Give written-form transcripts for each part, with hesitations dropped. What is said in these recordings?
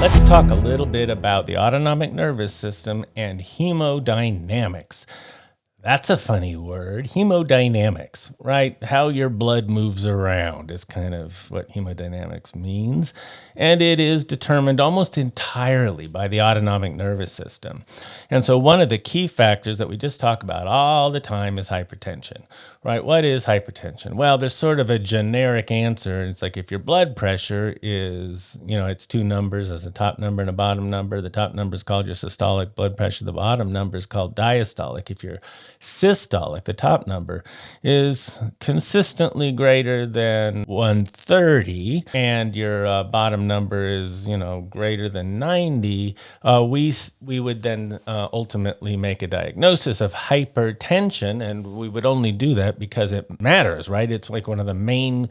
Let's talk a little bit about the autonomic nervous system and hemodynamics. That's a funny word. Hemodynamics, right? How your blood moves around is kind of what hemodynamics means. And it is determined almost entirely by the autonomic nervous system. And so, one of the key factors that we just talk about all the time is hypertension, right? What is hypertension? Well, there's sort of a generic answer. It's like if your blood pressure is, it's two numbers, there's a top number and a bottom number. The top number is called your systolic blood pressure. The bottom number is called diastolic. If you're systolic, the top number, is consistently greater than 130, and your bottom number is, greater than 90, we would then ultimately make a diagnosis of hypertension, and we would only do that because it matters, right? It's like one of the main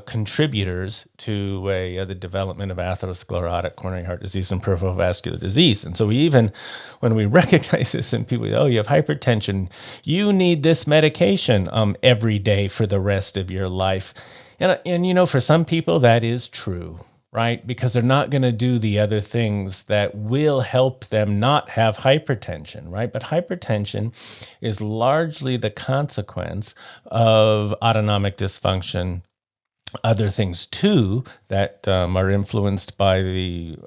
contributors to the development of atherosclerotic coronary heart disease and peripheral vascular disease. And so when we recognize this in people, you have hypertension, you need this medication every day for the rest of your life. And for some people that is true, right? Because they're not going to do the other things that will help them not have hypertension, right? But hypertension is largely the consequence of autonomic dysfunction. Other things too that are influenced by the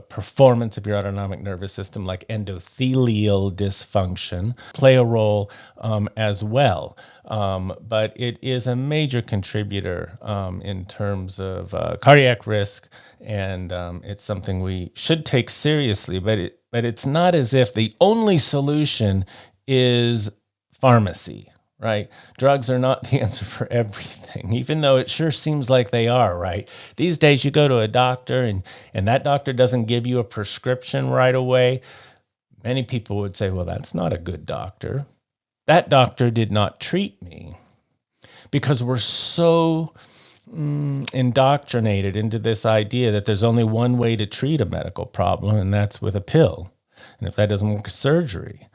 performance of your autonomic nervous system, like endothelial dysfunction, play a role as well. But it is a major contributor in terms of cardiac risk, and it's something we should take seriously. But it's not as if the only solution is pharmacy. Right? Drugs are not the answer for everything, even though it sure seems like they are, right? These days you go to a doctor and that doctor doesn't give you a prescription right away. Many people would say, well, that's not a good doctor. That doctor did not treat me, because we're so indoctrinated into this idea that there's only one way to treat a medical problem, and that's with a pill. And if that doesn't work, surgery.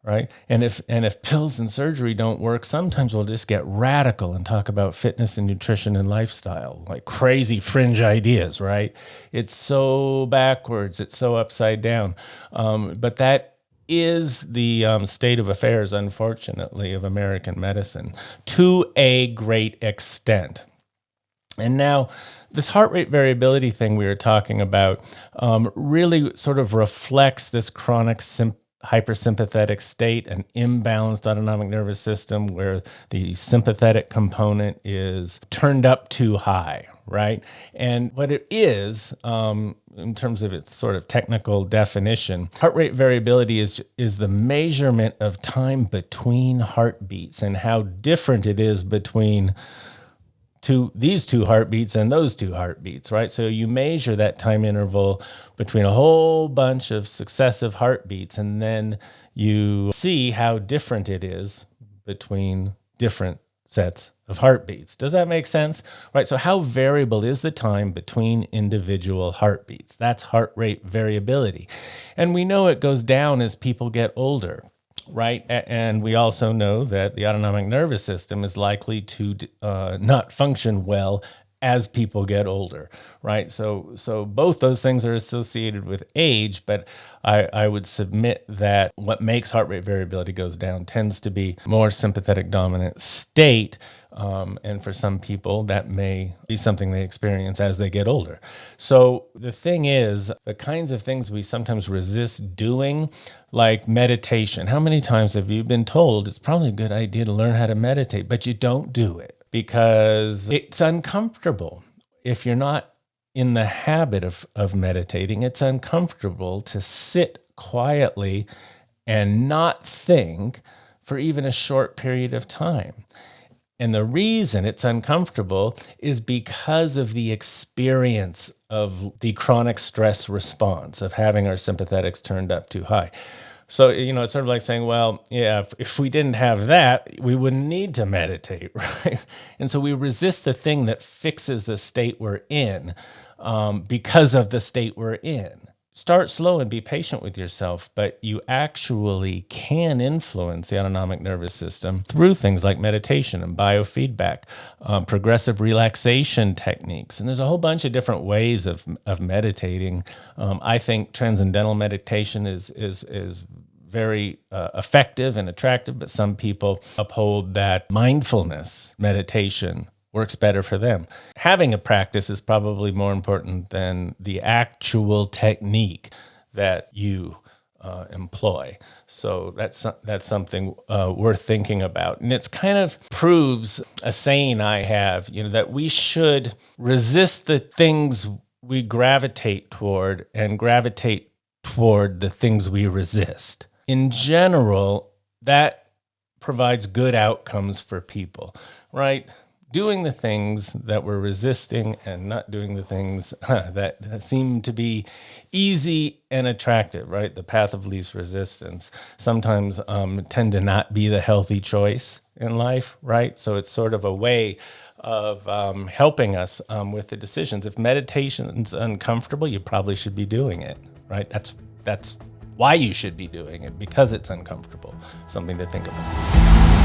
Right. And if pills and surgery don't work, sometimes we'll just get radical and talk about fitness and nutrition and lifestyle, like crazy fringe ideas. Right. It's so backwards. It's so upside down. But that is the state of affairs, unfortunately, of American medicine to a great extent. And now, this heart rate variability thing we were talking about really sort of reflects this chronic hypersympathetic state, an imbalanced autonomic nervous system where the sympathetic component is turned up too high, right? And what it is, in terms of its sort of technical definition, heart rate variability is the measurement of time between heartbeats and how different it is between these two heartbeats and those two heartbeats, right? So you measure that time interval between a whole bunch of successive heartbeats, and then you see how different it is between different sets of heartbeats. Does that make sense? Right. So how variable is the time between individual heartbeats? That's heart rate variability. And we know it goes down as people get older. Right. And we also know that the autonomic nervous system is likely to not function well as people get older. Right. So both those things are associated with age. But I would submit that what makes heart rate variability goes down tends to be more sympathetic dominant state. And for some people, that may be something they experience as they get older. So the thing is, the kinds of things we sometimes resist doing, like meditation. How many times have you been told it's probably a good idea to learn how to meditate, but you don't do it because it's uncomfortable? If you're not in the habit of meditating, it's uncomfortable to sit quietly and not think for even a short period of time. And the reason it's uncomfortable is because of the experience of the chronic stress response of having our sympathetics turned up too high. So, it's sort of like saying, well, yeah, if we didn't have that, we wouldn't need to meditate, right? And so we resist the thing that fixes the state we're in because of the state we're in. start slow and be patient with yourself, but you actually can influence the autonomic nervous system through things like meditation and biofeedback, progressive relaxation techniques. And there's a whole bunch of different ways of meditating. I think transcendental meditation is very effective and attractive, but some people uphold that mindfulness meditation works better for them. Having a practice is probably more important than the actual technique that you employ. So that's something worth thinking about. And it's kind of proves a saying I have, that we should resist the things we gravitate toward and gravitate toward the things we resist. In general, that provides good outcomes for people, right? Doing the things that we're resisting and not doing the things that seem to be easy and attractive, right? The path of least resistance sometimes tend to not be the healthy choice in life, right? So it's sort of a way of helping us with the decisions. If meditation's uncomfortable, you probably should be doing it, right? That's why you should be doing it, because it's uncomfortable. Something to think about.